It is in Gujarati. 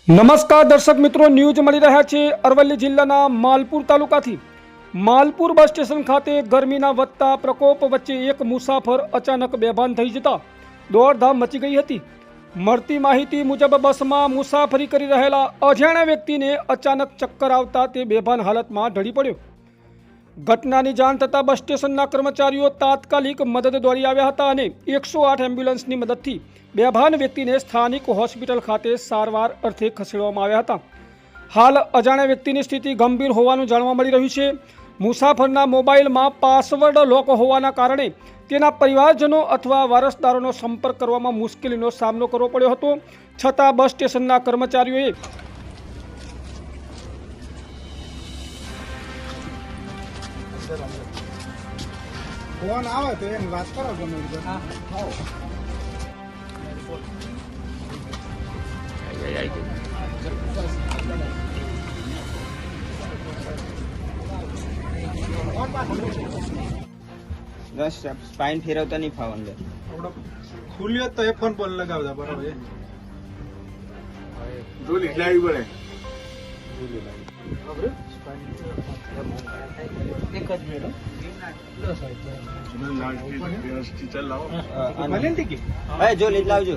નમસ્કાર દર્શક મિત્રો, ન્યૂઝ મળી રહ્યા છે અરવલ્લી જિલ્લાના માલપુર તાલુકાથી। માલપુર બસ સ્ટેશન ખાતે ગરમીના વધતા પ્રકોપ વચ્ચે એક મુસાફર અચાનક બેભાન થઈ જતા દોડધામ મચી ગઈ હતી। મળતી માહિતી મુજબ બસમાં મુસાફરી કરી રહેલા અજાણ્યા વ્યક્તિને અચાનક ચક્કર આવતા તે બેભાન હાલતમાં ઢળી પડ્યો। ઘટનાની જાણ થતાં બસ સ્ટેશનના કર્મચારીઓ તાત્કાલિક મદદ દોડી આવ્યા હતા અને 108 એમ્બ્યુલન્સની મદદથી બેભાન વ્યક્તિને સ્થાનિક હોસ્પિટલ ખાતે સારવાર અર્થે ખસેડવામાં આવ્યા હતા। હાલ અજાણ્યા વ્યક્તિની સ્થિતિ ગંભીર હોવાનું જાણવા મળી રહ્યું છે। મુસાફરના મોબાઈલમાં પાસવર્ડ લોક હોવાના કારણે તેના પરિવારજનો અથવા વારસદારોનો સંપર્ક કરવામાં મુશ્કેલીનો સામનો કરવો પડ્યો હતો। છતાં બસ સ્ટેશનના કર્મચારીઓએ ફોન આવે તો એમ વાત કરો ગમે બસ સ્પાઇન ફેરવતા નહીં ફાવ અંદર ખુલ્યો તો એ ફોન પર લગાવતા બરાબર જો લીધલાવી પડે એક જ મિનિટ ચલ લાવો જો લીધ લાવજો।